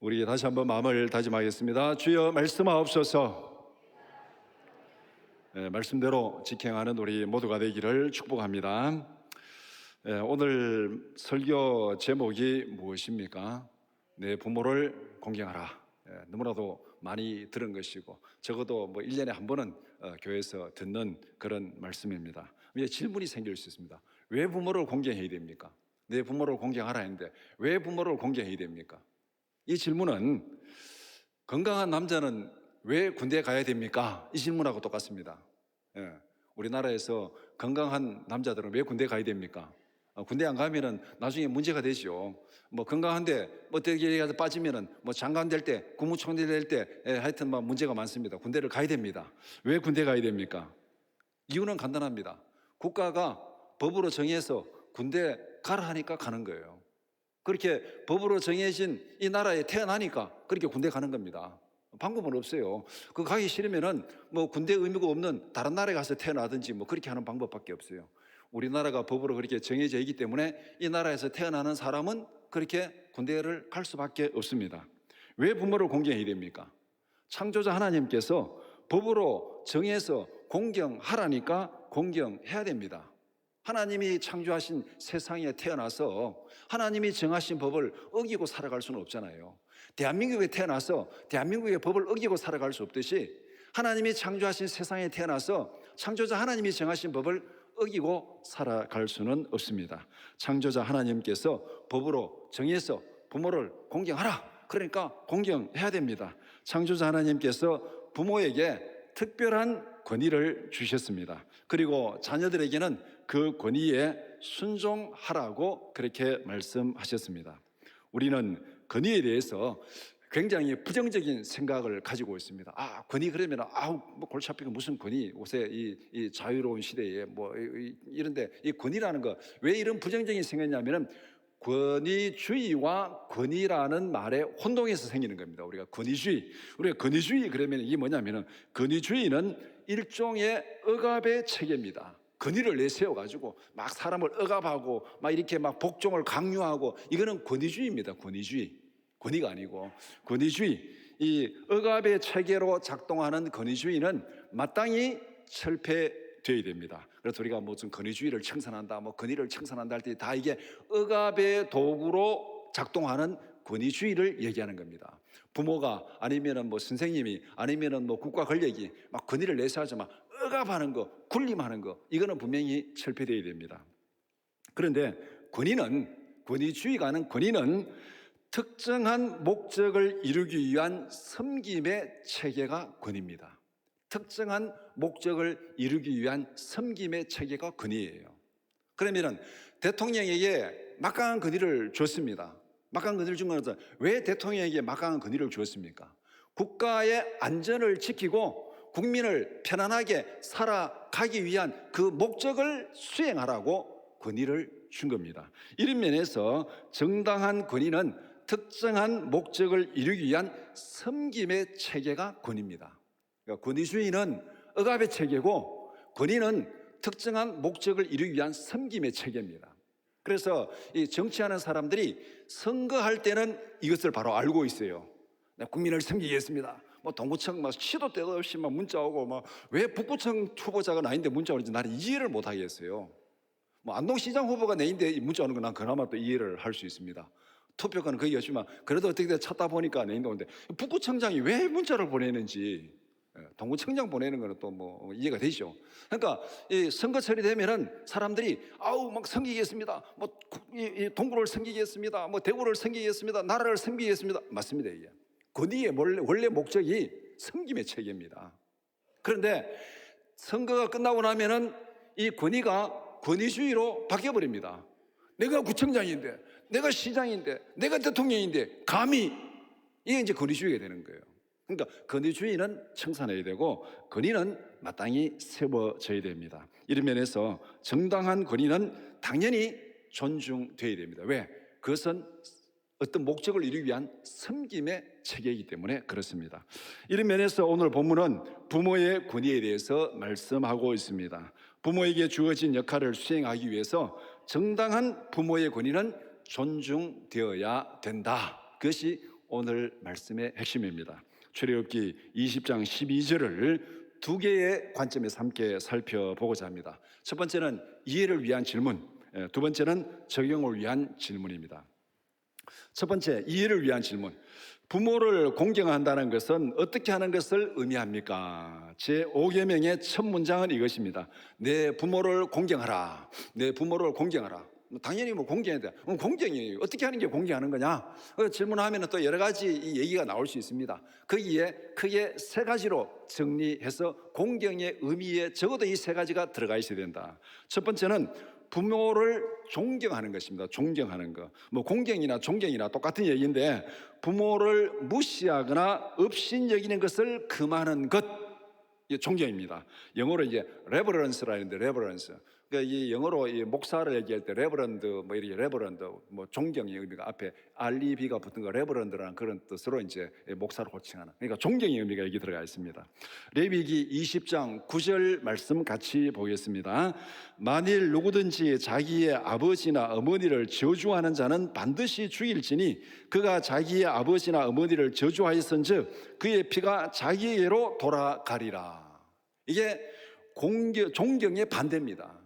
우리 다시 한번 마음을 다짐하겠습니다. 주여 말씀하옵소서. 말씀대로 직행하는 우리 모두가 되기를 축복합니다. 오늘 설교 제목이 무엇입니까? 내 부모를 공경하라. 너무나도 많이 들은 것이고 적어도 1년에 한 번은 교회에서 듣는 그런 말씀입니다. 이제 질문이 생길 수 있습니다. 왜 부모를 공경해야 됩니까? 내 부모를 공경하라 했는데 왜 부모를 공경해야 됩니까? 이 질문은 건강한 남자는 왜 군대에 가야 됩니까? 이 질문하고 똑같습니다. 우리나라에서 건강한 남자들은 왜 군대에 가야 됩니까? 군대 안 가면은 나중에 문제가 되죠. 건강한데 어떻게 빠지면은 장관 될 때, 국무총리 될 때, 하여튼 문제가 많습니다. 군대를 가야 됩니다. 왜 군대 가야 됩니까? 이유는 간단합니다. 국가가 법으로 정해서 군대 가라 하니까 가는 거예요. 그렇게 법으로 정해진 이 나라에 태어나니까 그렇게 군대 가는 겁니다. 방법은 없어요. 가기 싫으면은 군대 의무가 없는 다른 나라에 가서 태어나든지 그렇게 하는 방법밖에 없어요. 우리나라가 법으로 그렇게 정해져 있기 때문에 이 나라에서 태어나는 사람은 그렇게 군대를 갈 수밖에 없습니다. 왜 부모를 공경해야 됩니까? 창조자 하나님께서 법으로 정해서 공경하라니까 공경해야 됩니다. 하나님이 창조하신 세상에 태어나서 하나님이 정하신 법을 어기고 살아갈 수는 없잖아요. 대한민국에 태어나서 대한민국의 법을 어기고 살아갈 수 없듯이 하나님이 창조하신 세상에 태어나서 창조자 하나님이 정하신 법을 어기고 살아갈 수는 없습니다. 창조자 하나님께서 법으로 정해서 부모를 공경하라. 그러니까 공경해야 됩니다. 창조자 하나님께서 부모에게 특별한 권위를 주셨습니다. 그리고 자녀들에게는 그 권위에 순종하라고 그렇게 말씀하셨습니다. 우리는 권위에 대해서 굉장히 부정적인 생각을 가지고 있습니다. 권위 그러면 골치 아프게 무슨 권위? 요새 이 자유로운 시대에 이런데 이 권위라는 거 왜 이런 부정적인 생각이냐면은 권위주의와 권위라는 말에 혼동해서 생기는 겁니다. 우리가 권위주의 그러면 이게 뭐냐면은 권위주의는 일종의 억압의 체계입니다. 권위를 내세워가지고 막 사람을 억압하고 막 이렇게 막 복종을 강요하고 이거는 권위주의입니다. 권위가 아니고 권위주의. 이 억압의 체계로 작동하는 권위주의는 마땅히 철폐되어야 됩니다. 그래서 우리가 무슨 권위주의를 청산한다, 권위를 청산한다 할 때 다 이게 억압의 도구로 작동하는 권위주의를 얘기하는 겁니다. 부모가 아니면은 선생님이 아니면은 국가 권력이 막 권위를 내세워서 막 억압하는 거, 군림하는 거, 이거는 분명히 철폐되어야 됩니다. 그런데 권위주의가 하는 권위는 특정한 목적을 이루기 위한 섬김의 체계가 권위입니다. 특정한 목적을 이루기 위한 섬김의 체계가 권위예요. 그러면은 대통령에게 막강한 권위를 줬습니다. 막강한 권위를 준 것은 왜 대통령에게 막강한 권위를 주었습니까? 국가의 안전을 지키고 국민을 편안하게 살아가기 위한 그 목적을 수행하라고 권위를 준 겁니다. 이런 면에서 정당한 권위는 특정한 목적을 이루기 위한 섬김의 체계가 권위입니다. 그러니까 권위주의는 억압의 체계고 권위는 특정한 목적을 이루기 위한 섬김의 체계입니다. 그래서 이 정치하는 사람들이 선거할 때는 이것을 바로 알고 있어요. 국민을 섬기겠습니다. 동구청 시도 때도 없이 문자 오고 왜 북구청 후보자가 나인데 문자 오는지 나는 이해를 못 하겠어요. 안동시장 후보가 내인데 문자 오는 건 난 그나마 또 이해를 할 수 있습니다. 투표권은 거의 없지만 그래도 어떻게 찾다 보니까 내인데 오는데 북구청장이 왜 문자를 보내는지 동구청장 보내는 거는 또 이해가 되죠. 그러니까 이 선거철이 되면은 사람들이 막 섬기겠습니다. 동구를 섬기겠습니다. 대구를 섬기겠습니다. 나라를 섬기겠습니다. 맞습니다. 이게 권위의 원래 목적이 섬김의 체계입니다. 그런데 선거가 끝나고 나면은 이 권위가 권위주의로 바뀌어버립니다. 내가 구청장인데, 내가 시장인데, 내가 대통령인데 감히, 이게 이제 권위주의가 되는 거예요. 그러니까 권위주의는 청산해야 되고 권위는 마땅히 세워져야 됩니다. 이런 면에서 정당한 권위는 당연히 존중돼야 됩니다. 왜? 그것은 어떤 목적을 이루기 위한 섬김의 체계이기 때문에 그렇습니다. 이런 면에서 오늘 본문은 부모의 권위에 대해서 말씀하고 있습니다. 부모에게 주어진 역할을 수행하기 위해서 정당한 부모의 권위는 존중되어야 된다. 그것이 오늘 말씀의 핵심입니다. 출애굽기 20장 12절을 두 개의 관점에서 함께 살펴보고자 합니다. 첫 번째는 이해를 위한 질문, 두 번째는 적용을 위한 질문입니다. 첫 번째, 이해를 위한 질문. 부모를 공경한다는 것은 어떻게 하는 것을 의미합니까? 제5계명의 첫 문장은 이것입니다. 내 부모를 공경하라. 내 부모를 공경하라. 당연히 공경해야 돼. 공경이 어떻게 하는 게 공경하는 거냐? 질문하면 또 여러 가지 이 얘기가 나올 수 있습니다. 거기에 크게 세 가지로 정리해서 공경의 의미에 적어도 이 세 가지가 들어가 있어야 된다. 첫 번째는 부모를 존경하는 것입니다. 존경하는 거. 공경이나 존경이나 똑같은 얘기인데, 부모를 무시하거나 업신여기는 것을 금하는 것, 이게 존경입니다. 영어로 이제 레버런스라는데, 레버런스. 그러니까 이 영어로 이 목사를 얘기할 때 레버런드, 이렇게 레버런드, 존경의 의미가 앞에 REB가 붙은 거 레버런드라는 그런 뜻으로 이제 목사를 호칭하는. 그러니까 존경의 의미가 여기 들어가 있습니다. 레위기 20장 9절 말씀 같이 보겠습니다. 만일 누구든지 자기의 아버지나 어머니를 저주하는 자는 반드시 죽일지니 그가 자기의 아버지나 어머니를 저주하였은즉 그의 피가 자기에게로 돌아가리라. 이게 존경의 반대입니다.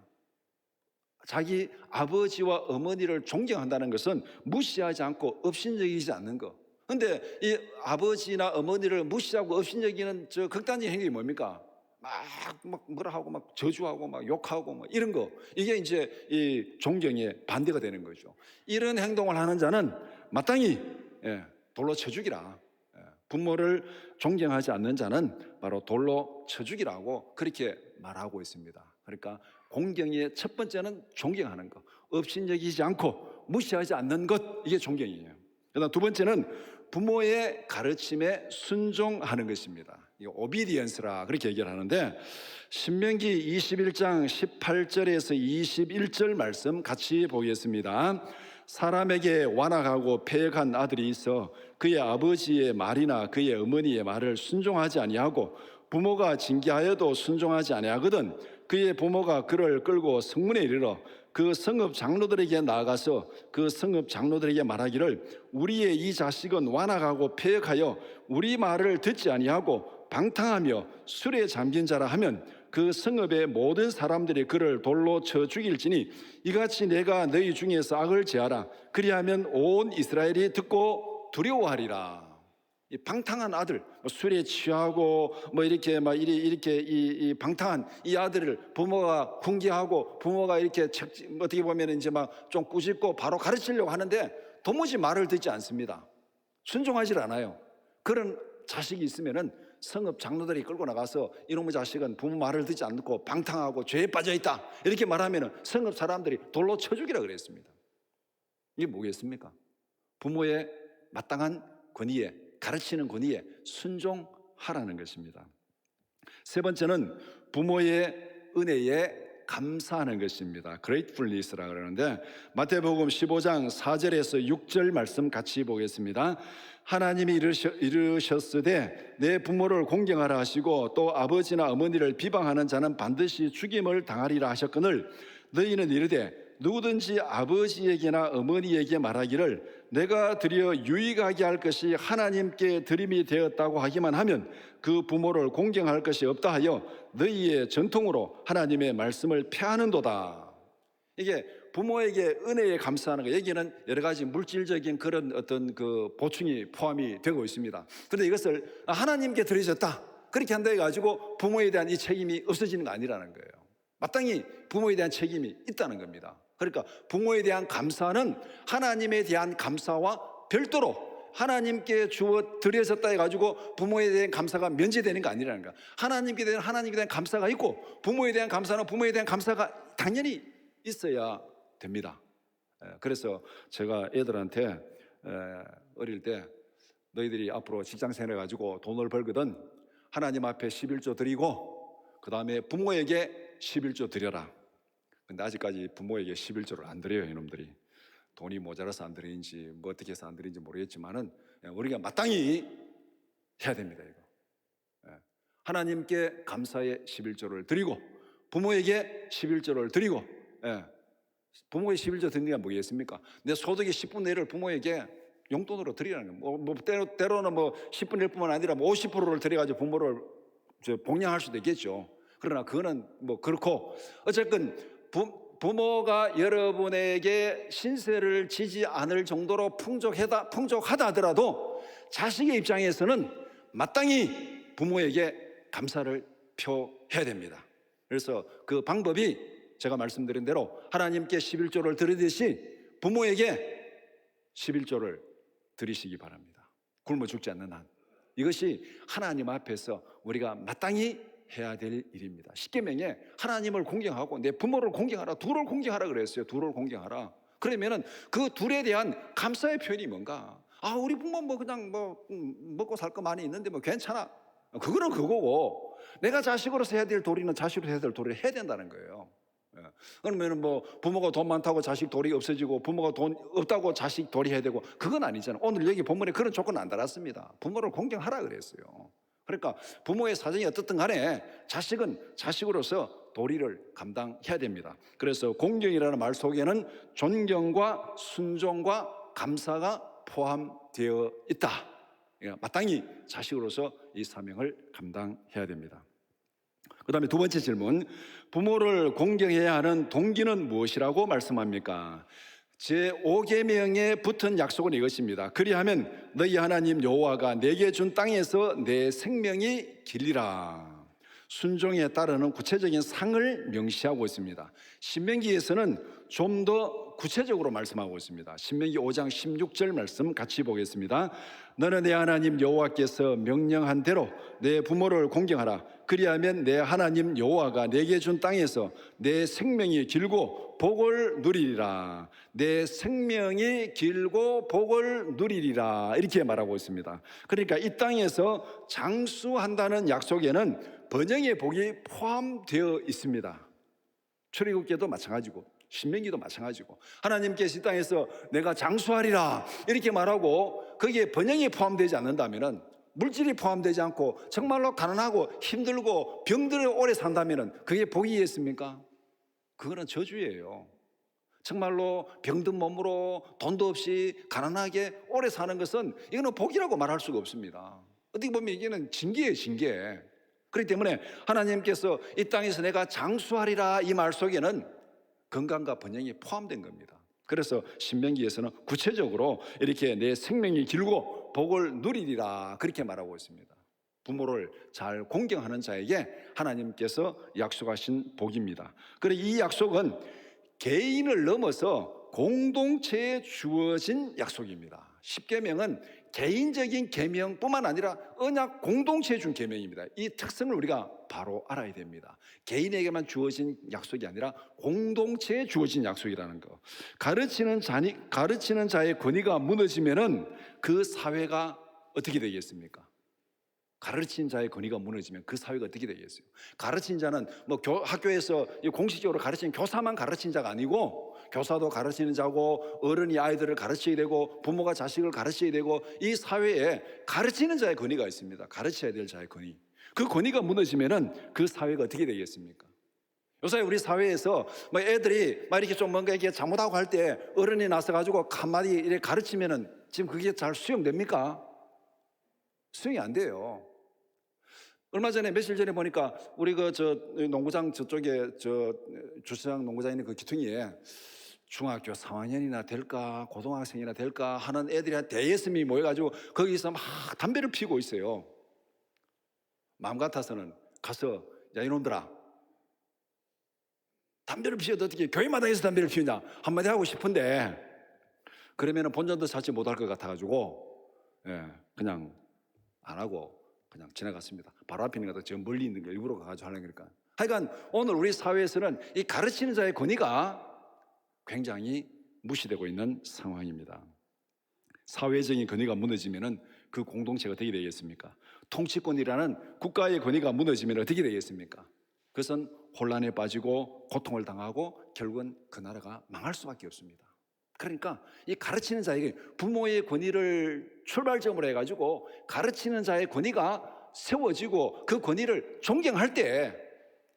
자기 아버지와 어머니를 존경한다는 것은 무시하지 않고 업신여기지 않는 것. 그런데 이 아버지나 어머니를 무시하고 업신여기는 저 극단적인 행동이 뭡니까? 막 뭐라 하고 막 저주하고 막 욕하고 막 이런 거. 이게 이제 이 존경의 반대가 되는 거죠. 이런 행동을 하는 자는 마땅히 돌로 쳐 죽이라. 부모를 존경하지 않는 자는 바로 돌로 쳐 죽이라고 그렇게 말하고 있습니다. 그러니까 공경의 첫 번째는 존경하는 것, 업신여기지 않고 무시하지 않는 것, 이게 존경이에요. 그다음 두 번째는 부모의 가르침에 순종하는 것입니다. 이 오비디언스라 그렇게 얘기를 하는데, 신명기 21장 18절에서 21절 말씀 같이 보겠습니다. 사람에게 완악하고 패역한 아들이 있어 그의 아버지의 말이나 그의 어머니의 말을 순종하지 아니하고 부모가 징계하여도 순종하지 아니하거든 그의 부모가 그를 끌고 성문에 이르러 그 성읍 장로들에게 나아가서 그 성읍 장로들에게 말하기를 우리의 이 자식은 완악하고 패역하여 우리 말을 듣지 아니하고 방탕하며 술에 잠긴 자라 하면 그 성읍의 모든 사람들이 그를 돌로 쳐 죽일지니 이같이 내가 너희 중에서 악을 제하라. 그리하면 온 이스라엘이 듣고 두려워하리라. 이 방탕한 아들, 술에 취하고 이렇게 이 방탕한 이 아들을 부모가 훈계하고 부모가 이렇게 어떻게 보면 이제 좀 꾸짖고 바로 가르치려고 하는데 도무지 말을 듣지 않습니다. 순종하지 않아요. 그런 자식이 있으면은 성읍 장로들이 끌고 나가서 이놈의 자식은 부모 말을 듣지 않고 방탕하고 죄에 빠져 있다 이렇게 말하면은 성읍 사람들이 돌로 쳐 죽이라 그랬습니다. 이게 뭐겠습니까? 부모의 마땅한 권위에, 가르치는 권위에 순종하라는 것입니다. 세 번째는 부모의 은혜에 감사하는 것입니다. gratefulness라고 그러는데, 마태복음 15장 4절에서 6절 말씀 같이 보겠습니다. 하나님이 이르셨으되 내 부모를 공경하라 하시고 또 아버지나 어머니를 비방하는 자는 반드시 죽임을 당하리라 하셨거늘 너희는 이르되 누구든지 아버지에게나 어머니에게 말하기를 내가 드려 유익하게 할 것이 하나님께 드림이 되었다고 하기만 하면 그 부모를 공경할 것이 없다 하여 너희의 전통으로 하나님의 말씀을 폐하는도다. 이게 부모에게 은혜에 감사하는 거, 여기는 여러 가지 물질적인 그런 어떤 그 보충이 포함이 되고 있습니다. 그런데 이것을 하나님께 드려졌다 그렇게 한다 해가지고 부모에 대한 이 책임이 없어지는 거 아니라는 거예요. 마땅히 부모에 대한 책임이 있다는 겁니다. 그러니까 부모에 대한 감사는 하나님에 대한 감사와 별도로 하나님께 주어 드려졌다 해가지고 부모에 대한 감사가 면제되는 거 아니라는 거야. 하나님께 대한 감사가 있고 부모에 대한 감사는 부모에 대한 감사가 당연히 있어야 됩니다. 그래서 제가 애들한테 어릴 때 너희들이 앞으로 직장 생활 해가지고 돈을 벌거든 하나님 앞에 11조 드리고 그 다음에 부모에게 11조 드려라. 근데 아직까지 부모에게 11조를 안 드려요. 이놈들이 돈이 모자라서 안 드리는지 어떻게 해서 안 드리는지 모르겠지만은 우리가 마땅히 해야 됩니다. 이거 하나님께 감사의 11조를 드리고 부모에게 11조를 드리고 부모의 11조 드리는 게 뭐겠습니까? 내 소득의 10분의 1을 부모에게 용돈으로 드리라는 거예요. 때로는 10분 1분만 아니라 50%를 드려가지고 부모를 복양할 수도 있겠죠. 그러나 그거는 그렇고, 어쨌든 부모가 여러분에게 신세를 지지 않을 정도로 풍족하다 하더라도 자식의 입장에서는 마땅히 부모에게 감사를 표해야 됩니다. 그래서 그 방법이 제가 말씀드린 대로 하나님께 11조를 드리듯이 부모에게 11조를 드리시기 바랍니다. 굶어 죽지 않는 한. 이것이 하나님 앞에서 우리가 마땅히 해야 될 일입니다. 십계명에 하나님을 공경하고 내 부모를 공경하라, 둘을 공경하라 그랬어요. 둘을 공경하라. 그러면은 그 둘에 대한 감사의 표현이 뭔가? 우리 부모 그냥 먹고 살 거 많이 있는데 괜찮아. 그거는 그거고, 내가 자식으로서 해야 될 도리는 자식으로서 해야 될 도리를 해야 된다는 거예요. 그러면은 부모가 돈 많다고 자식 도리 없어지고, 부모가 돈 없다고 자식 도리 해야 되고, 그건 아니잖아요. 오늘 여기 본문에 그런 조건은 안 달았습니다. 부모를 공경하라 그랬어요. 그러니까 부모의 사정이 어떻든 간에 자식은 자식으로서 도리를 감당해야 됩니다. 그래서 공경이라는 말 속에는 존경과 순종과 감사가 포함되어 있다. 마땅히 자식으로서 이 사명을 감당해야 됩니다. 그 다음에 두 번째 질문, 부모를 공경해야 하는 동기는 무엇이라고 말씀합니까? 제5계명에 붙은 약속은 이것입니다. 그리하면 너희 하나님 여호와가 내게 준 땅에서 내 생명이 길리라. 순종에 따르는 구체적인 상을 명시하고 있습니다. 신명기에서는 좀 더 구체적으로 말씀하고 있습니다. 신명기 5장 16절 말씀 같이 보겠습니다. 너는 내 하나님 여호와께서 명령한 대로 내 부모를 공경하라. 그리하면 내 하나님 여호와가 내게 준 땅에서 내 생명이 길고 복을 누리리라. 내 생명이 길고 복을 누리리라. 이렇게 말하고 있습니다. 그러니까 이 땅에서 장수한다는 약속에는 번영의 복이 포함되어 있습니다. 출애굽기도 마찬가지고 신명기도 마찬가지고, 하나님께서 이 땅에서 내가 장수하리라 이렇게 말하고 거기에 번영이 포함되지 않는다면, 물질이 포함되지 않고 정말로 가난하고 힘들고 병들어 오래 산다면 그게 복이겠습니까? 그거는 저주예요. 정말로 병든 몸으로 돈도 없이 가난하게 오래 사는 것은 이거는 복이라고 말할 수가 없습니다. 어떻게 보면 이게는 징계예요, 징계. 그렇기 때문에 하나님께서 이 땅에서 내가 장수하리라 이 말 속에는 건강과 번영이 포함된 겁니다. 그래서 신명기에서는 구체적으로 이렇게 내 생명이 길고 복을 누리리라 그렇게 말하고 있습니다. 부모를 잘 공경하는 자에게 하나님께서 약속하신 복입니다. 그리고 이 약속은 개인을 넘어서 공동체에 주어진 약속입니다. 십계명은 개인적인 계명뿐만 아니라 언약 공동체에 준 계명입니다. 이 특성을 우리가 바로 알아야 됩니다. 개인에게만 주어진 약속이 아니라 공동체에 주어진 약속이라는 거. 가르치는 자의 권위가 무너지면은 그 사회가 어떻게 되겠습니까? 가르치는 자의 권위가 무너지면 그 사회가 어떻게 되겠어요? 가르친 자는 학교에서 공식적으로 가르치는 교사만 가르친 자가 아니고, 교사도 가르치는 자고, 어른이 아이들을 가르쳐야 되고, 부모가 자식을 가르쳐야 되고, 이 사회에 가르치는 자의 권위가 있습니다. 가르쳐야 될 자의 권위. 그 권위가 무너지면은 그 사회가 어떻게 되겠습니까? 요새 우리 사회에서 애들이 이렇게 좀 뭔가 이렇게 잘못하고 할 때 어른이 나서가지고 한마디 이렇게 가르치면은 지금 그게 잘 수용됩니까? 수용이 안 돼요. 얼마 전에 며칠 전에 보니까 우리 농구장 저쪽에 주차장 농구장 있는 그 기퉁이에 중학교 4학년이나 될까 고등학생이나 될까 하는 애들이 한 대여섯 명이 모여가지고 거기서 막 담배를 피우고 있어요. 마음 같아서는 가서, 야 이놈들아, 담배를 피워도 어떻게 교회마다에서 담배를 피우냐 한마디 하고 싶은데, 그러면은 본전도 찾지 못할 것 같아가지고 그냥 안 하고 그냥 지나갔습니다. 바로 앞에 있는 것도 저 멀리 있는 거 일부러 가가지고 하는 거니까. 하여간 오늘 우리 사회에서는 이 가르치는 자의 권위가 굉장히 무시되고 있는 상황입니다. 사회적인 권위가 무너지면은 그 공동체가 어떻게 되겠습니까? 통치권이라는 국가의 권위가 무너지면 어떻게 되겠습니까? 그것은 혼란에 빠지고 고통을 당하고 결국은 그 나라가 망할 수밖에 없습니다. 그러니까 이 가르치는 자에게 부모의 권위를 출발점으로 해가지고 가르치는 자의 권위가 세워지고 그 권위를 존경할 때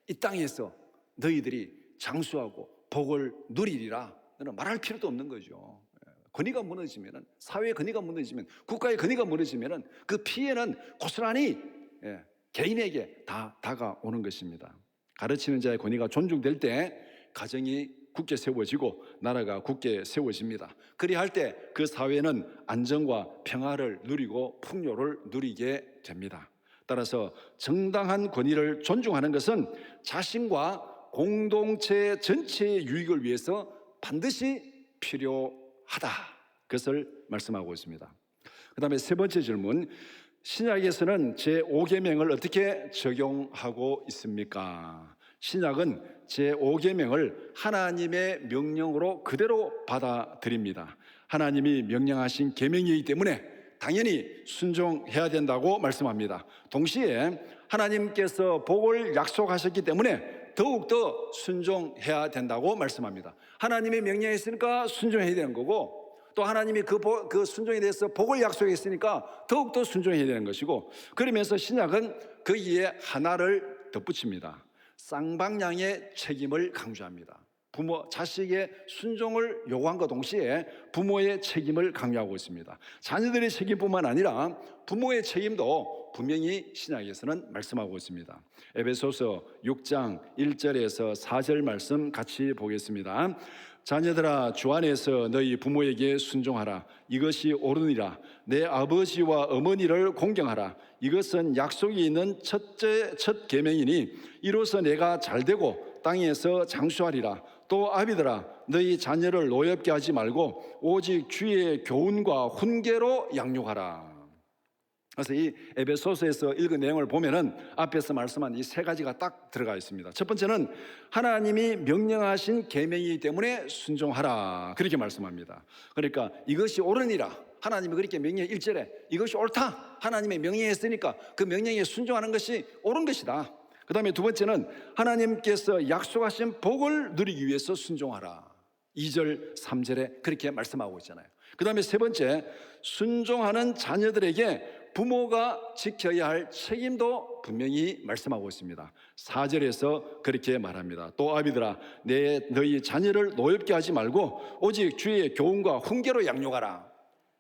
이 땅에서 너희들이 장수하고 복을 누리리라 너는 말할 필요도 없는 거죠. 권위가 무너지면은, 사회의 권위가 무너지면, 국가의 권위가 무너지면은 그 피해는 고스란히 개인에게 다 다가오는 것입니다. 가르치는 자의 권위가 존중될 때 가정이 굳게 세워지고 나라가 굳게 세워집니다. 그리할 때 그 사회는 안정과 평화를 누리고 풍요를 누리게 됩니다. 따라서 정당한 권위를 존중하는 것은 자신과 공동체 전체의 유익을 위해서 반드시 필요하다. 그것을 말씀하고 있습니다. 그 다음에 세 번째 질문, 신약에서는 제5계명을 어떻게 적용하고 있습니까? 신약은 제5계명을 하나님의 명령으로 그대로 받아들입니다. 하나님이 명령하신 계명이기 때문에 당연히 순종해야 된다고 말씀합니다. 동시에 하나님께서 복을 약속하셨기 때문에 더욱더 순종해야 된다고 말씀합니다. 하나님의 명령했으니까 순종해야 되는 거고, 또 하나님이 그 순종에 대해서 복을 약속했으니까 더욱더 순종해야 되는 것이고, 그러면서 신약은 거기에 하나를 덧붙입니다. 쌍방향의 책임을 강조합니다. 부모, 자식의 순종을 요구함과 동시에 부모의 책임을 강조하고 있습니다. 자녀들의 책임뿐만 아니라 부모의 책임도 분명히 신약에서는 말씀하고 있습니다. 에베소서 6장 1절에서 4절 말씀 같이 보겠습니다. 자녀들아, 주 안에서 너희 부모에게 순종하라. 이것이 옳으니라. 내 아버지와 어머니를 공경하라. 이것은 약속이 있는 첫 계명이니 이로써 내가 잘되고 땅에서 장수하리라. 또 아비들아, 너희 자녀를 노엽게 하지 말고 오직 주의 교훈과 훈계로 양육하라. 그래서 이 에베소서에서 읽은 내용을 보면은 앞에서 말씀한 이 세 가지가 딱 들어가 있습니다. 첫 번째는 하나님이 명령하신 계명이기 때문에 순종하라, 그렇게 말씀합니다. 그러니까 이것이 옳으니라, 하나님이 그렇게 명령 1절에 이것이 옳다, 하나님의 명령했으니까 그 명령에 순종하는 것이 옳은 것이다. 그 다음에 두 번째는 하나님께서 약속하신 복을 누리기 위해서 순종하라, 2절 3절에 그렇게 말씀하고 있잖아요. 그 다음에 세 번째, 순종하는 자녀들에게 부모가 지켜야 할 책임도 분명히 말씀하고 있습니다. 4절에서 그렇게 말합니다. 또 아비들아, 너희 자녀를 노엽게 하지 말고 오직 주의 교훈과 훈계로 양육하라.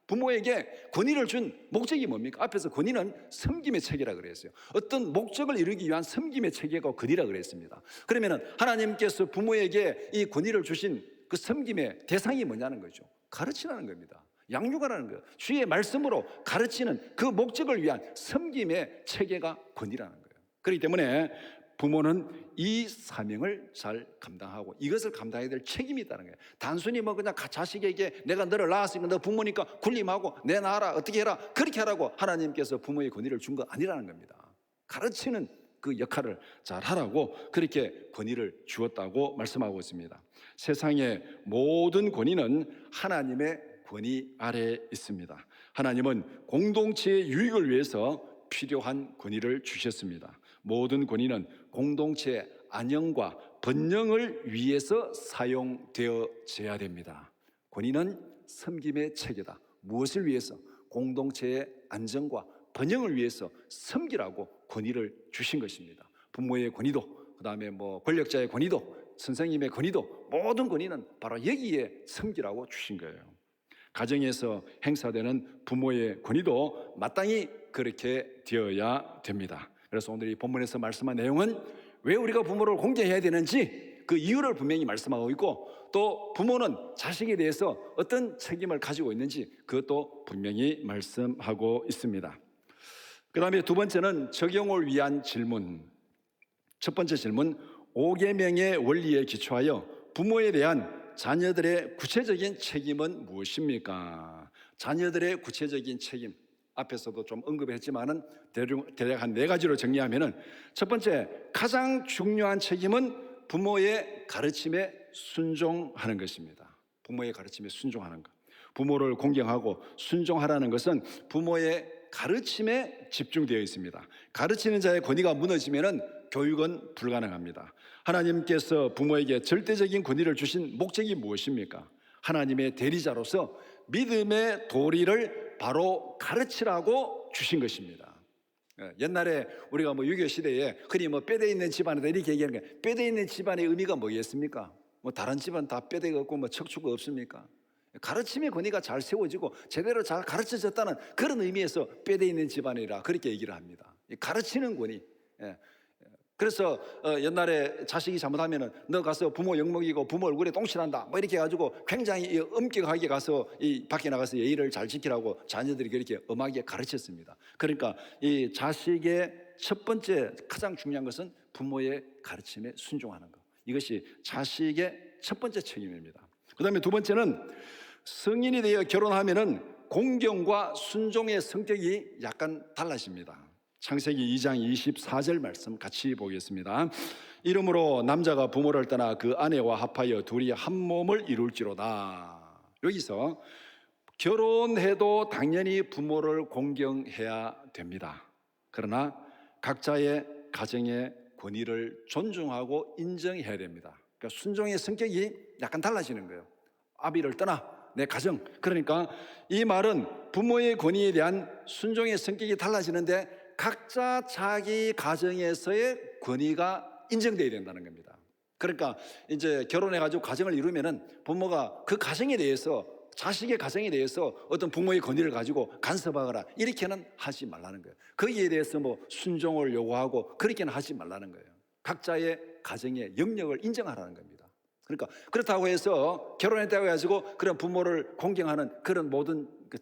부모에게 권위를 준 목적이 뭡니까? 앞에서 권위는 섬김의 체계라 그랬어요. 어떤 목적을 이루기 위한 섬김의 체계가 권위라 그랬습니다. 그러면 하나님께서 부모에게 이 권위를 주신 그 섬김의 대상이 뭐냐는 거죠. 가르치라는 겁니다. 양육하라는 거예요. 주의 말씀으로 가르치는 그 목적을 위한 섬김의 체계가 권위라는 거예요. 그렇기 때문에 부모는 이 사명을 잘 감당하고 이것을 감당해야 될 책임이 있다는 거예요. 단순히 뭐 그냥 자식에게 내가 너를 낳았으니까 너 부모니까 군림하고 내 낳아라, 어떻게 해라, 그렇게 하라고 하나님께서 부모의 권위를 준 거 아니라는 겁니다. 가르치는 그 역할을 잘 하라고 그렇게 권위를 주었다고 말씀하고 있습니다. 세상의 모든 권위는 하나님의 권위 아래에 있습니다. 하나님은 공동체의 유익을 위해서 필요한 권위를 주셨습니다. 모든 권위는 공동체의 안녕과 번영을 위해서 사용되어져야 됩니다. 권위는 섬김의 체계다. 무엇을 위해서? 공동체의 안정과 번영을 위해서 섬기라고 권위를 주신 것입니다. 부모의 권위도, 그 다음에 권력자의 권위도, 선생님의 권위도, 모든 권위는 바로 여기에 섬기라고 주신 거예요. 가정에서 행사되는 부모의 권위도 마땅히 그렇게 되어야 됩니다. 그래서 오늘 이 본문에서 말씀한 내용은 왜 우리가 부모를 공경해야 되는지 그 이유를 분명히 말씀하고 있고, 또 부모는 자식에 대해서 어떤 책임을 가지고 있는지 그것도 분명히 말씀하고 있습니다. 그 다음에 두 번째는 적용을 위한 질문. 첫 번째 질문, 5계명의 원리에 기초하여 부모에 대한 자녀들의 구체적인 책임은 무엇입니까? 자녀들의 구체적인 책임, 앞에서도 좀 언급했지만은 대략 한 4가지로 정리하면은, 첫 번째, 가장 중요한 책임은 부모의 가르침에 순종하는 것입니다. 부모의 가르침에 순종하는 것. 부모를 공경하고 순종하라는 것은 부모의 가르침에 집중되어 있습니다. 가르치는 자의 권위가 무너지면은 교육은 불가능합니다. 하나님께서 부모에게 절대적인 권위를 주신 목적이 무엇입니까? 하나님의 대리자로서 믿음의 도리를 바로 가르치라고 주신 것입니다. 옛날에 우리가 6.25 시대에 흔히 뼈대 있는 집안이다 이렇게 얘기하는 거예요. 뼈대 있는 집안의 의미가 뭐겠습니까? 다른 집안 다 뼈대가 없고 척추가 없습니까? 가르침의 권위가 잘 세워지고 제대로 잘 가르쳐졌다는 그런 의미에서 뼈대 있는 집안이라 그렇게 얘기를 합니다. 가르치는 권위. 예. 그래서 옛날에 자식이 잘못하면은 너 가서 부모 욕먹이고 부모 얼굴에 똥칠한다 뭐 이렇게 해가지고 굉장히 엄격하게 가서 이 밖에 나가서 예의를 잘 지키라고 자녀들이 그렇게 엄하게 가르쳤습니다. 그러니까 이 자식의 첫 번째 가장 중요한 것은 부모의 가르침에 순종하는 것. 이것이 자식의 첫 번째 책임입니다. 그 다음에 두 번째는 성인이 되어 결혼하면은 공경과 순종의 성격이 약간 달라집니다. 창세기 2장 24절 말씀 같이 보겠습니다. 이러므로 남자가 부모를 떠나 그 아내와 합하여 둘이 한 몸을 이룰지로다. 여기서 결혼해도 당연히 부모를 공경해야 됩니다. 그러나 각자의 가정의 권위를 존중하고 인정해야 됩니다. 그러니까 순종의 성격이 약간 달라지는 거예요. 아비를 떠나 내 가정. 그러니까 이 말은 부모의 권위에 대한 순종의 성격이 달라지는데 각자 자기 가정에서의 권위가 인정되어야 된다는 겁니다. 그러니까 이제 결혼해가지고 가정을 이루면은 부모가 그 가정에 대해서 자식의 가정에 대해서 어떤 부모의 권위를 가지고 간섭하거나 이렇게는 하지 말라는 거예요. 거기에 대해서 뭐 순종을 요구하고 그렇게는 하지 말라는 거예요. 각자의 가정의 영역을 인정하라는 겁니다. 그러니까 그렇다고 해서 결혼했다고 해가지고 그런 부모를 공경하는 그런 모든 그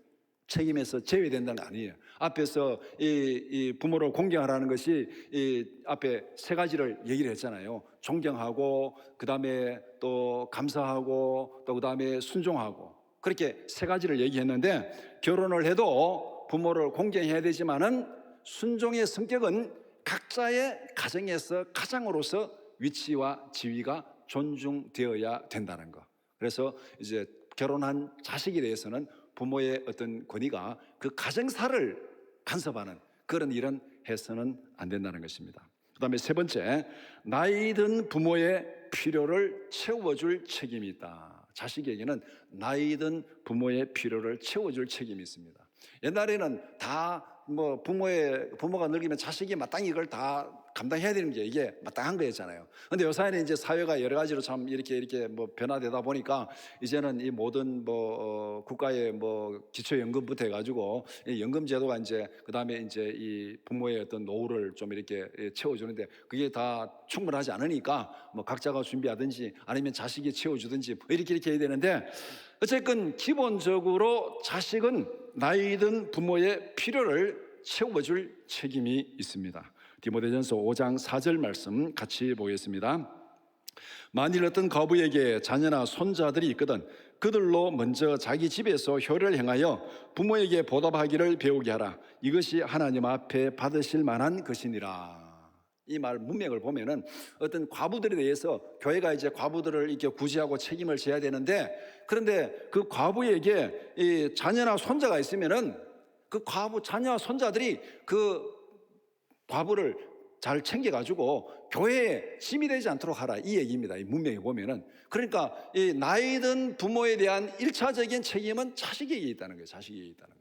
책임에서 제외된다는 거 아니에요. 앞에서 이 부모를 공경하라는 것이 이 앞에 세 가지를 얘기를 했잖아요. 존경하고 그 다음에 또 감사하고 또 그 다음에 순종하고 그렇게 세 가지를 얘기했는데 결혼을 해도 부모를 공경해야 되지만은 순종의 성격은 각자의 가정에서 가장으로서 위치와 지위가 존중되어야 된다는 거. 그래서 이제 결혼한 자식에 대해서는 부모의 어떤 권위가 그 가정사를 간섭하는 그런 일은 해서는 안 된다는 것입니다. 그 다음에 세 번째, 나이 든 부모의 필요를 채워줄 책임이 있다. 자식에게는 나이 든 부모의 필요를 채워줄 책임이 있습니다. 옛날에는 다 뭐 부모가 늙으면 자식이 마땅히 이걸 다 감당해야 되는 게 이게 마땅한 거였잖아요. 근데 요새는 이제 사회가 여러 가지로 참 이렇게 뭐 변화되다 보니까 이제는 이 모든 국가의 뭐 기초연금부터 해가지고 이 연금 제도가 이제 그 다음에 이제 이 부모의 어떤 노후를 좀 이렇게 채워주는데 그게 다 충분하지 않으니까 뭐 각자가 준비하든지 아니면 자식이 채워주든지 이렇게 해야 되는데 어쨌든 기본적으로 자식은 나이 든 부모의 필요를 채워줄 책임이 있습니다. 디모데전서 5장 4절 말씀 같이 보겠습니다. 만일 어떤 과부에게 자녀나 손자들이 있거든 그들로 먼저 자기 집에서 효를 행하여 부모에게 보답하기를 배우게 하라. 이것이 하나님 앞에 받으실 만한 것이니라. 이 말 문맥을 보면은 어떤 과부들에 대해서 교회가 이제 과부들을 이렇게 구제하고 책임을 져야 되는데 그런데 그 과부에게 이 자녀나 손자가 있으면은 그 과부 자녀와 손자들이 그 과부를 잘 챙겨가지고 교회에 짐이 되지 않도록 하라 이 얘기입니다. 이 문맥에 보면은 그러니까 이 나이 든 부모에 대한 1차적인 책임은 자식에게 있다는 거예요. 자식에게 있다는 거.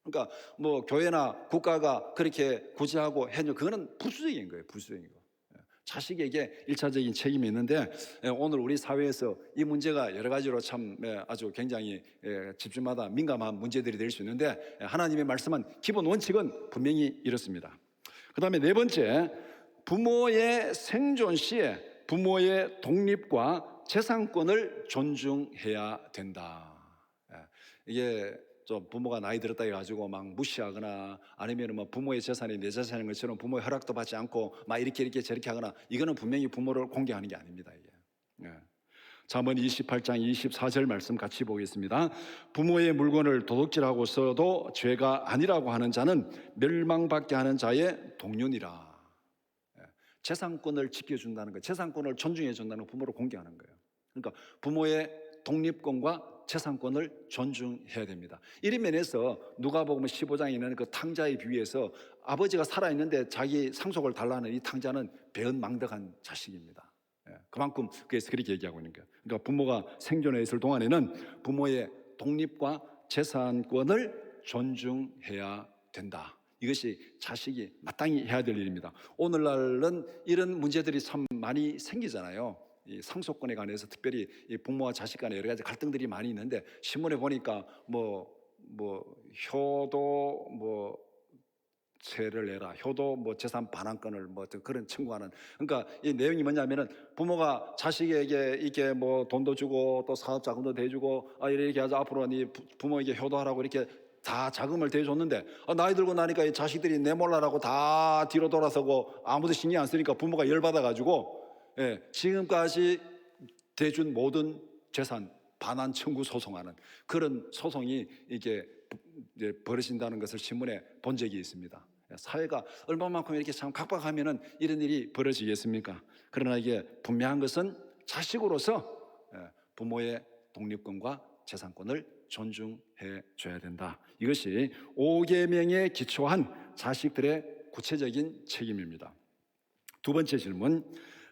그러니까 뭐 교회나 국가가 그렇게 구제하고 해줘 그거는 부수적인 거예요. 부수적인 거. 자식에게 1차적인 책임이 있는데 오늘 우리 사회에서 이 문제가 여러 가지로 참 아주 굉장히 집집마다 민감한 문제들이 될 수 있는데 하나님의 말씀은 기본 원칙은 분명히 이렇습니다. 그 다음에 네 번째, 부모의 생존 시에 부모의 독립과 재산권을 존중해야 된다. 이게 좀 부모가 나이 들었다 해가지고 막 무시하거나 아니면 뭐 부모의 재산이 내 재산인 것처럼 부모의 허락도 받지 않고 막 이렇게 저렇게 하거나 이거는 분명히 부모를 공경하는 게 아닙니다. 이게. 잠언 28장 24절 말씀 같이 보겠습니다. 부모의 물건을 도둑질하고서도 죄가 아니라고 하는 자는 멸망받게 하는 자의 동료니라. 재산권을 지켜준다는 거, 재산권을 존중해 준다는 거 부모를 공경하는 거예요. 그러니까 부모의 독립권과 재산권을 존중해야 됩니다. 이런 면에서 누가복음 15장에 있는 그 탕자의 비유에서 아버지가 살아있는데 자기 상속을 달라는 이 탕자는 배은망덕한 자식입니다. 그만큼 그래서 그렇게 얘기하고 있는 거예요. 그러니까 부모가 생존해 있을 동안에는 부모의 독립과 재산권을 존중해야 된다. 이것이 자식이 마땅히 해야 될 일입니다. 오늘날은 이런 문제들이 참 많이 생기잖아요. 이 상속권에 관해서 특별히 이 부모와 자식 간에 여러 가지 갈등들이 많이 있는데, 신문에 보니까 효도 세를 내라, 효도 재산 반환권을 그런 청구하는, 그러니까 이 내용이 뭐냐면은 부모가 자식에게 이렇게 돈도 주고 또 사업 자금도 대주고 이렇게 하자, 앞으로 네 부모에게 효도하라고 이렇게 다 자금을 대줬는데 나이 들고 나니까 이 자식들이 내 몰라라고 다 뒤로 돌아서고 아무도 신경 안 쓰니까 부모가 열받아가지고 지금까지 대준 모든 재산 반환 청구 소송하는 그런 소송이 이게 벌어진다는 것을 신문에 본 적이 있습니다. 사회가 얼마만큼 이렇게 참 각박하면은 이런 일이 벌어지겠습니까? 그러나 이게 분명한 것은 자식으로서 부모의 독립권과 재산권을 존중해 줘야 된다. 이것이 5계명에 기초한 자식들의 구체적인 책임입니다. 두 번째 질문,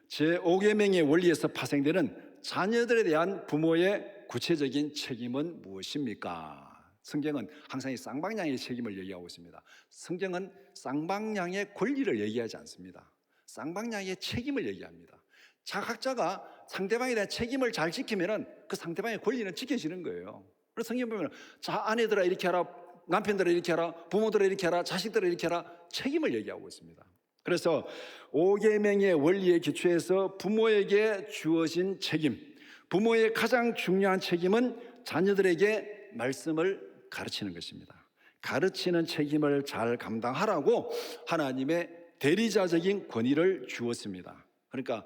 제5계명의 원리에서 파생되는 자녀들에 대한 부모의 구체적인 책임은 무엇입니까? 성경은 항상 이 쌍방향의 책임을 얘기하고 있습니다. 성경은 쌍방향의 권리를 얘기하지 않습니다. 쌍방향의 책임을 얘기합니다. 각자가 상대방에 대한 책임을 잘 지키면은 그 상대방의 권리는 지켜지는 거예요. 그래서 성경 보면 아내들아 이렇게 하라, 남편들아 이렇게 하라, 부모들아 이렇게 하라, 자식들아 이렇게 하라, 책임을 얘기하고 있습니다. 그래서 5계명의 원리에 기초해서 부모에게 주어진 책임, 부모의 가장 중요한 책임은 자녀들에게 말씀을 가르치는 것입니다. 가르치는 책임을 잘 감당하라고 하나님의 대리자적인 권위를 주었습니다. 그러니까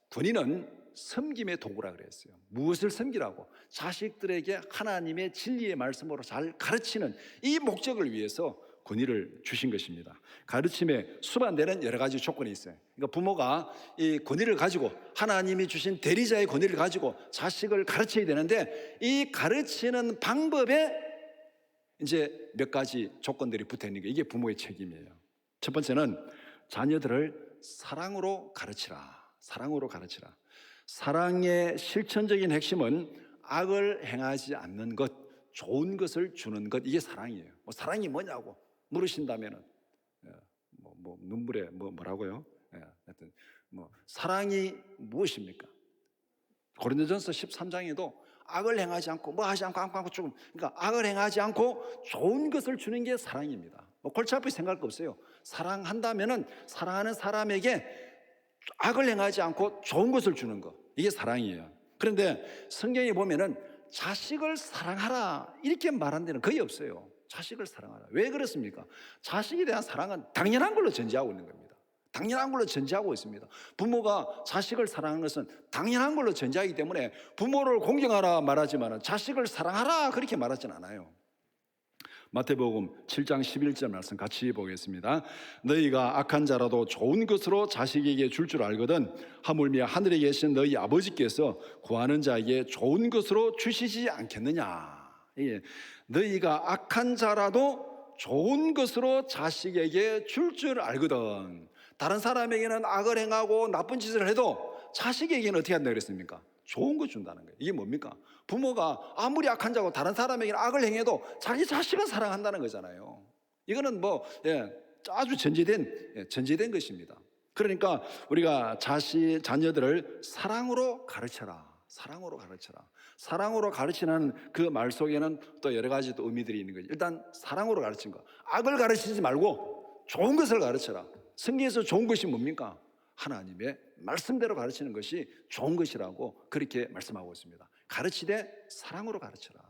권위는 섬김의 도구라 그랬어요. 무엇을 섬기라고? 자식들에게 하나님의 진리의 말씀으로 잘 가르치는 이 목적을 위해서 권위를 주신 것입니다. 가르침에 수반되는 여러 가지 조건이 있어요. 그러니까 부모가 이 권위를 가지고, 하나님이 주신 대리자의 권위를 가지고 자식을 가르쳐야 되는데, 이 가르치는 방법에 이제 몇 가지 조건들이 붙어 있는 게 이게 부모의 책임이에요. 첫 번째는 자녀들을 사랑으로 가르치라. 사랑으로 가르치라. 사랑의 실천적인 핵심은 악을 행하지 않는 것, 좋은 것을 주는 것, 이게 사랑이에요. 사랑이 뭐냐고 물으신다면은 눈물에 뭐라고요? 하여튼 사랑이 무엇입니까? 고린도전서 13장에도 악을 행하지 않고 하지 않고 조금, 그러니까 악을 행하지 않고 좋은 것을 주는 게 사랑입니다. 골치 아프게 생각할 거 없어요. 사랑한다면은 사랑하는 사람에게 악을 행하지 않고 좋은 것을 주는 거, 이게 사랑이에요. 그런데 성경에 보면은 자식을 사랑하라 이렇게 말한 데는 거의 없어요. 자식을 사랑하라. 왜 그렇습니까? 자식에 대한 사랑은 당연한 걸로 전제하고 있는 겁니다. 당연한 걸로 전제하고 있습니다. 부모가 자식을 사랑하는 것은 당연한 걸로 전제하기 때문에 부모를 공경하라 말하지만 자식을 사랑하라 그렇게 말하진 않아요. 마태복음 7장 11절 말씀 같이 보겠습니다. 너희가 악한 자라도 좋은 것으로 자식에게 줄 줄 알거든 하물며 하늘에 계신 너희 아버지께서 구하는 자에게 좋은 것으로 주시지 않겠느냐. 너희가 악한 자라도 좋은 것으로 자식에게 줄 줄 알거든. 다른 사람에게는 악을 행하고 나쁜 짓을 해도 자식에게는 어떻게 한다 그랬습니까? 좋은 거 준다는 거예요. 이게 뭡니까? 부모가 아무리 악한 자고 다른 사람에게는 악을 행해도 자기 자식은 사랑한다는 거잖아요. 이거는 아주 전제된 것입니다. 그러니까 우리가 자녀들을 사랑으로 가르쳐라. 사랑으로 가르쳐라. 사랑으로 가르치는 그 말 속에는 또 여러 가지 또 의미들이 있는 거죠. 일단 사랑으로 가르친 거, 악을 가르치지 말고 좋은 것을 가르쳐라. 성경에서 좋은 것이 뭡니까? 하나님의 말씀대로 가르치는 것이 좋은 것이라고 그렇게 말씀하고 있습니다. 가르치되 사랑으로 가르쳐라.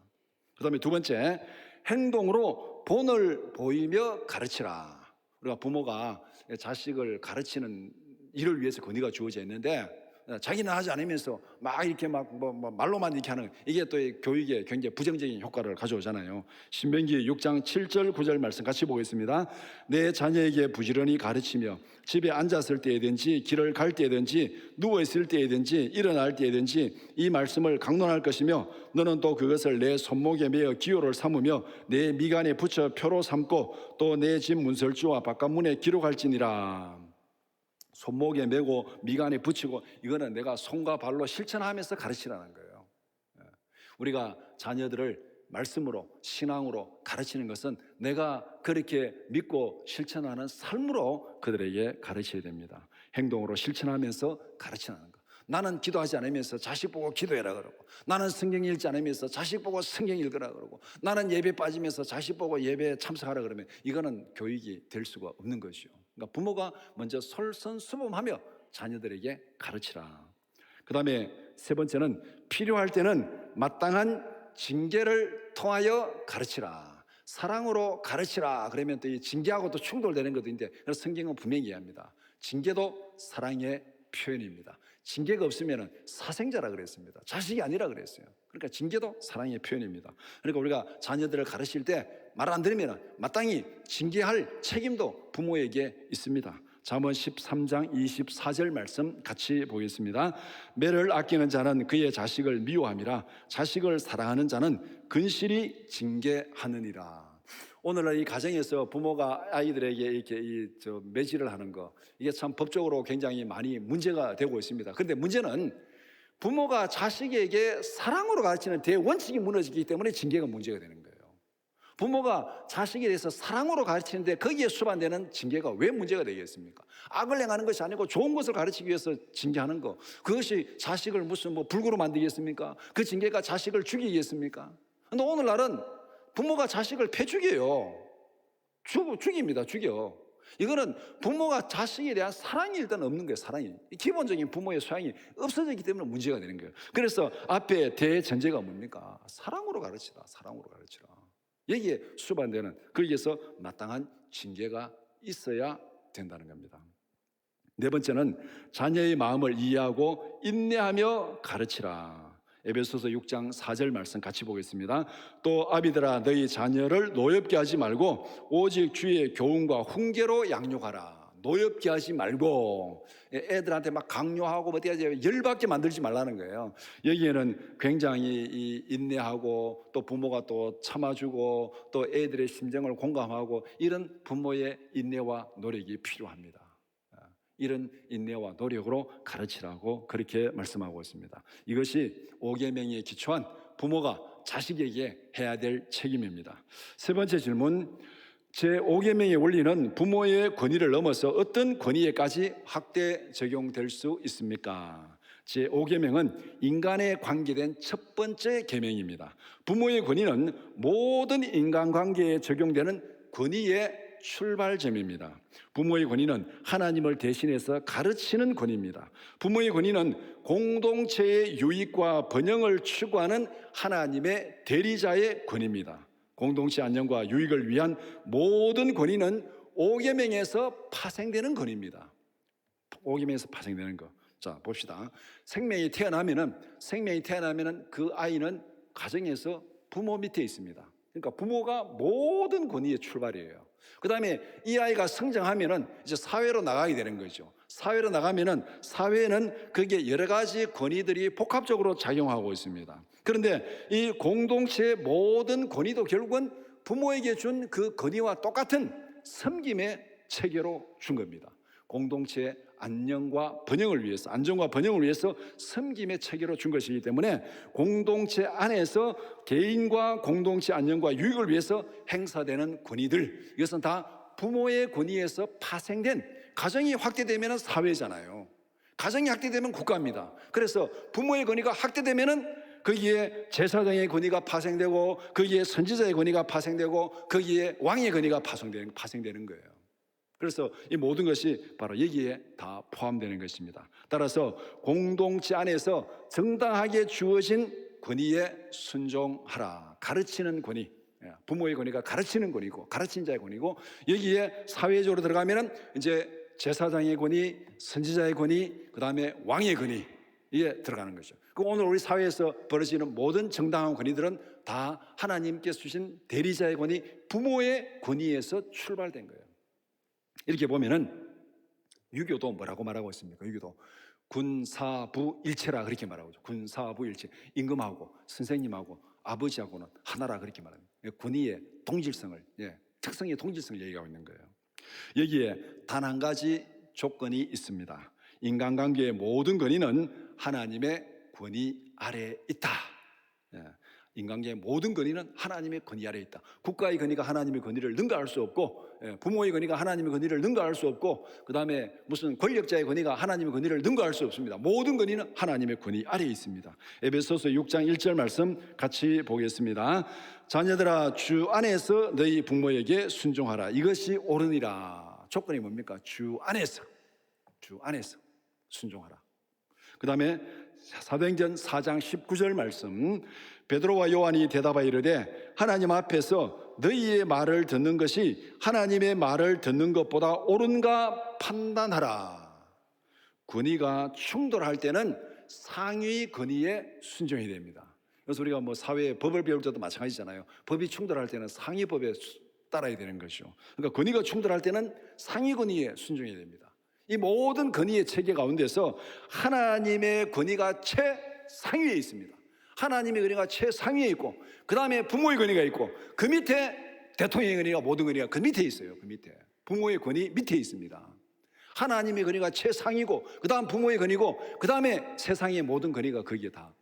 그 다음에 두 번째, 행동으로 본을 보이며 가르치라. 우리가 부모가 자식을 가르치는 일을 위해서 권위가 주어져 있는데 자기는 하지 않으면서 막 이렇게 말로만 이렇게 하는, 이게 또 교육에 굉장히 부정적인 효과를 가져오잖아요. 신명기 6장 7절 9절 말씀 같이 보겠습니다. 내 자녀에게 부지런히 가르치며 집에 앉았을 때든지 길을 갈 때든지 누워있을 때든지 일어날 때든지 이 말씀을 강론할 것이며 너는 또 그것을 내 손목에 매어 기호를 삼으며 내 미간에 붙여 표로 삼고 또 내 집 문설주와 바깥문에 기록할지니라. 손목에 메고 미간에 붙이고, 이거는 내가 손과 발로 실천하면서 가르치라는 거예요. 우리가 자녀들을 말씀으로, 신앙으로 가르치는 것은 내가 그렇게 믿고 실천하는 삶으로 그들에게 가르쳐야 됩니다. 행동으로 실천하면서 가르치는 것. 나는 기도하지 않으면서 자식 보고 기도해라 그러고, 나는 성경 읽지 않으면서 자식 보고 성경 읽으라 그러고, 나는 예배 빠지면서 자식 보고 예배에 참석하라 그러면 이거는 교육이 될 수가 없는 것이요. 그러니까 부모가 먼저 솔선수범하며 자녀들에게 가르치라. 그 다음에 세 번째는 필요할 때는 마땅한 징계를 통하여 가르치라. 사랑으로 가르치라 그러면 또 이 징계하고도 충돌되는 것도 있는데, 그래서 성경은 분명히 이해합니다. 징계도 사랑의 표현입니다. 징계가 없으면 사생자라 그랬습니다. 자식이 아니라 그랬어요. 그러니까 징계도 사랑의 표현입니다. 그러니까 우리가 자녀들을 가르칠 때 말 안 들으면 마땅히 징계할 책임도 부모에게 있습니다. 잠언 13장 24절 말씀 같이 보겠습니다. 매를 아끼는 자는 그의 자식을 미워함이라, 자식을 사랑하는 자는 근실히 징계하느니라. 오늘날 이 가정에서 부모가 아이들에게 이렇게 매질을 하는 거, 이게 참 법적으로 굉장히 많이 문제가 되고 있습니다. 그런데 문제는 부모가 자식에게 사랑으로 가르치는 대원칙이 무너지기 때문에 징계가 문제가 되는 거예요. 부모가 자식에 대해서 사랑으로 가르치는데 거기에 수반되는 징계가 왜 문제가 되겠습니까? 악을 행하는 것이 아니고 좋은 것을 가르치기 위해서 징계하는 거, 그것이 자식을 무슨 불구로 만들겠습니까? 그 징계가 자식을 죽이겠습니까? 근데 오늘날은 부모가 자식을 패죽여요. 죽입니다. 죽여. 이거는 부모가 자식에 대한 사랑이 일단 없는 거예요. 사랑이. 기본적인 부모의 소양이 없어졌기 때문에 문제가 되는 거예요. 그래서 앞에 대전제가 뭡니까? 사랑으로 가르치라. 사랑으로 가르치라. 여기에 수반되는, 거기에서 마땅한 징계가 있어야 된다는 겁니다. 네 번째는 자녀의 마음을 이해하고 인내하며 가르치라. 에베소서 6장 4절 말씀 같이 보겠습니다. 또 아비들아, 너희 자녀를 노엽게 하지 말고 오직 주의 교훈과 훈계로 양육하라. 노엽게 하지 말고 애들한테 막 강요하고 열받게 만들지 말라는 거예요. 여기에는 굉장히 인내하고 또 부모가 또 참아주고 또 애들의 심정을 공감하고 이런 부모의 인내와 노력이 필요합니다. 이런 인내와 노력으로 가르치라고 그렇게 말씀하고 있습니다. 이것이 5계명에 기초한 부모가 자식에게 해야 될 책임입니다. 세 번째 질문, 제5계명의 원리는 부모의 권위를 넘어서 어떤 권위에까지 확대 적용될 수 있습니까? 제5계명은 인간에 관계된 첫 번째 계명입니다. 부모의 권위는 모든 인간관계에 적용되는 권위의 출발점입니다. 부모의 권위는 하나님을 대신해서 가르치는 권위입니다. 부모의 권위는 공동체의 유익과 번영을 추구하는 하나님의 대리자의 권위입니다. 공동체 안녕과 유익을 위한 모든 권위는 5계명에서 파생되는 권위입니다. 5계명에서 파생되는 거. 자, 봅시다. 생명이 태어나면은 그 아이는 가정에서 부모 밑에 있습니다. 그러니까 부모가 모든 권위의 출발이에요. 그 다음에 이 아이가 성장하면은 이제 사회로 나가게 되는 거죠. 사회로 나가면은 사회는 거기에 여러 가지 권위들이 복합적으로 작용하고 있습니다. 그런데 이 공동체의 모든 권위도 결국은 부모에게 준 그 권위와 똑같은 섬김의 체계로 준 겁니다. 공동체의 안녕과 번영을 위해서, 안정과 번영을 위해서 섬김의 체계로 준 것이기 때문에 공동체 안에서 개인과 공동체 안녕과 유익을 위해서 행사되는 권위들, 이것은 다 부모의 권위에서 파생된, 가정이 확대되면 사회잖아요. 가정이 확대되면 국가입니다. 그래서 부모의 권위가 확대되면은 거기에 제사장의 권위가 파생되고, 거기에 선지자의 권위가 파생되고, 거기에 왕의 권위가 파생되는 거예요. 그래서 이 모든 것이 바로 여기에 다 포함되는 것입니다. 따라서 공동체 안에서 정당하게 주어진 권위에 순종하라. 가르치는 권위, 부모의 권위가 가르치는 권위고, 가르친 자의 권위고, 여기에 사회적으로 들어가면은 이제 제사장의 권위, 선지자의 권위, 그 다음에 왕의 권위, 이게 들어가는 거죠. 그 오늘 우리 사회에서 벌어지는 모든 정당한 권위들은 다 하나님께서 주신 대리자의 권위, 부모의 권위에서 출발된 거예요. 이렇게 보면은 유교도 뭐라고 말하고 있습니까? 유교도 군사부일체라 그렇게 말하고 있죠. 군사부일체, 임금하고 선생님하고 아버지하고는 하나라 그렇게 말합니다. 권위의 동질성을, 특성의 동질성을 얘기하고 있는 거예요. 여기에 단 한 가지 조건이 있습니다. 인간관계의 모든 권위는 하나님의 권위 아래에 있다. 인간계의 모든 권위는 하나님의 권위 아래에 있다. 국가의 권위가 하나님의 권위를 능가할 수 없고, 부모의 권위가 하나님의 권위를 능가할 수 없고, 그 다음에 무슨 권력자의 권위가 하나님의 권위를 능가할 수 없습니다. 모든 권위는 하나님의 권위 아래에 있습니다. 에베소서 6장 1절 말씀 같이 보겠습니다. 자녀들아, 주 안에서 너희 부모에게 순종하라. 이것이 옳으니라. 조건이 뭡니까? 주 안에서 순종하라. 그 다음에 사도행전 4장 19절 말씀, 베드로와 요한이 대답하여 이르되 하나님 앞에서 너희의 말을 듣는 것이 하나님의 말을 듣는 것보다 옳은가 판단하라. 권위가 충돌할 때는 상위 권위에 순종해야 됩니다. 그래서 우리가 사회의 법을 배울 때도 마찬가지잖아요. 법이 충돌할 때는 상위 법에 따라야 되는 것이죠. 그러니까 권위가 충돌할 때는 상위 권위에 순종해야 됩니다. 이 모든 권위의 체계 가운데서 하나님의 권위가 최상위에 있습니다. 하나님의 권위가 최상위에 있고, 그 다음에 부모의 권위가 있고, 그 밑에 대통령의 권위가, 모든 권위가 그 밑에 있어요. 그 밑에 부모의 권위 밑에 있습니다. 하나님의 권위가 최상위고, 그 다음 부모의 권위고, 그 다음에 세상의 모든 권위가 거기에 다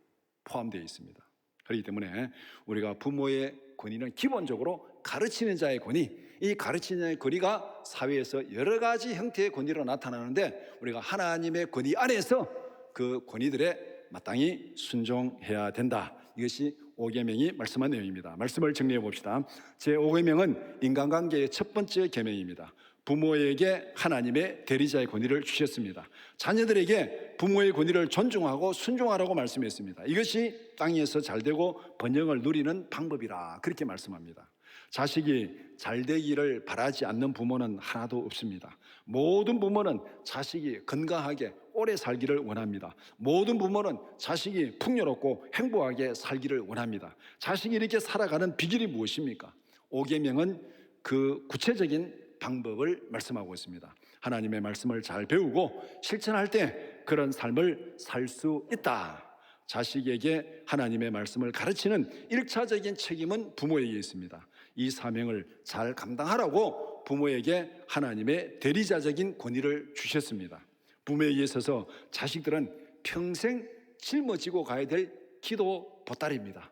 포함되어 있습니다. 그렇기 때문에 우리가 부모의 권위는 기본적으로 가르치는 자의 권위, 이 가르치는 자의 권위가 사회에서 여러 가지 형태의 권위로 나타나는데, 우리가 하나님의 권위 안에서 그 권위들에 마땅히 순종해야 된다. 이것이 5계명이 말씀한 내용입니다. 말씀을 정리해 봅시다. 제5계명은 인간관계의 첫 번째 계명입니다. 부모에게 하나님의 대리자의 권위를 주셨습니다. 자녀들에게 부모의 권위를 존중하고 순종하라고 말씀했습니다. 이것이 땅에서 잘되고 번영을 누리는 방법이라, 그렇게 말씀합니다. 자식이 잘되기를 바라지 않는 부모는 하나도 없습니다. 모든 부모는 자식이 건강하게 오래 살기를 원합니다. 모든 부모는 자식이 풍요롭고 행복하게 살기를 원합니다. 자식이 이렇게 살아가는 비결이 무엇입니까? 5계명은 그 구체적인 방법을 말씀하고 있습니다. 하나님의 말씀을 잘 배우고 실천할 때 그런 삶을 살 수 있다. 자식에게 하나님의 말씀을 가르치는 1차적인 책임은 부모에게 있습니다. 이 사명을 잘 감당하라고 부모에게 하나님의 대리자적인 권위를 주셨습니다. 부모에게 있어서 자식들은 평생 짊어지고 가야 될 기도 보따리입니다.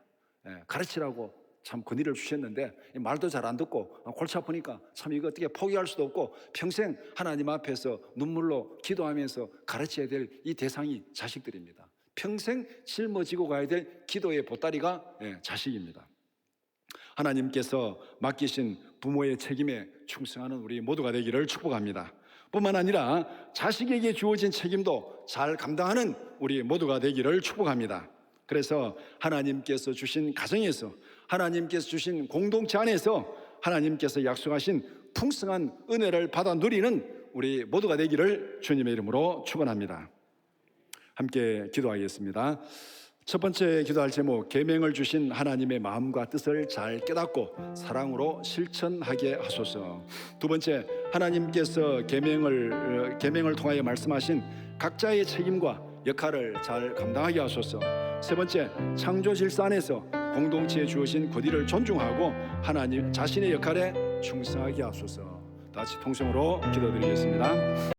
가르치라고 참 권위를 주셨는데 말도 잘 안 듣고 골치 아프니까 참 이거 어떻게 포기할 수도 없고 평생 하나님 앞에서 눈물로 기도하면서 가르쳐야 될 이 대상이 자식들입니다. 평생 짊어지고 가야 될 기도의 보따리가 자식입니다. 하나님께서 맡기신 부모의 책임에 충성하는 우리 모두가 되기를 축복합니다. 뿐만 아니라 자식에게 주어진 책임도 잘 감당하는 우리 모두가 되기를 축복합니다. 그래서 하나님께서 주신 가정에서, 하나님께서 주신 공동체 안에서 하나님께서 약속하신 풍성한 은혜를 받아 누리는 우리 모두가 되기를 주님의 이름으로 축원합니다. 함께 기도하겠습니다. 첫 번째 기도할 제목, 계명을 주신 하나님의 마음과 뜻을 잘 깨닫고 사랑으로 실천하게 하소서. 두 번째, 하나님께서 계명을 통하여 말씀하신 각자의 책임과 역할을 잘 감당하게 하소서. 세 번째, 창조 질서 안에서 공동체에 주어진 권위를 존중하고 하나님 자신의 역할에 충성하게 하소서. 다 같이 통성으로 기도드리겠습니다.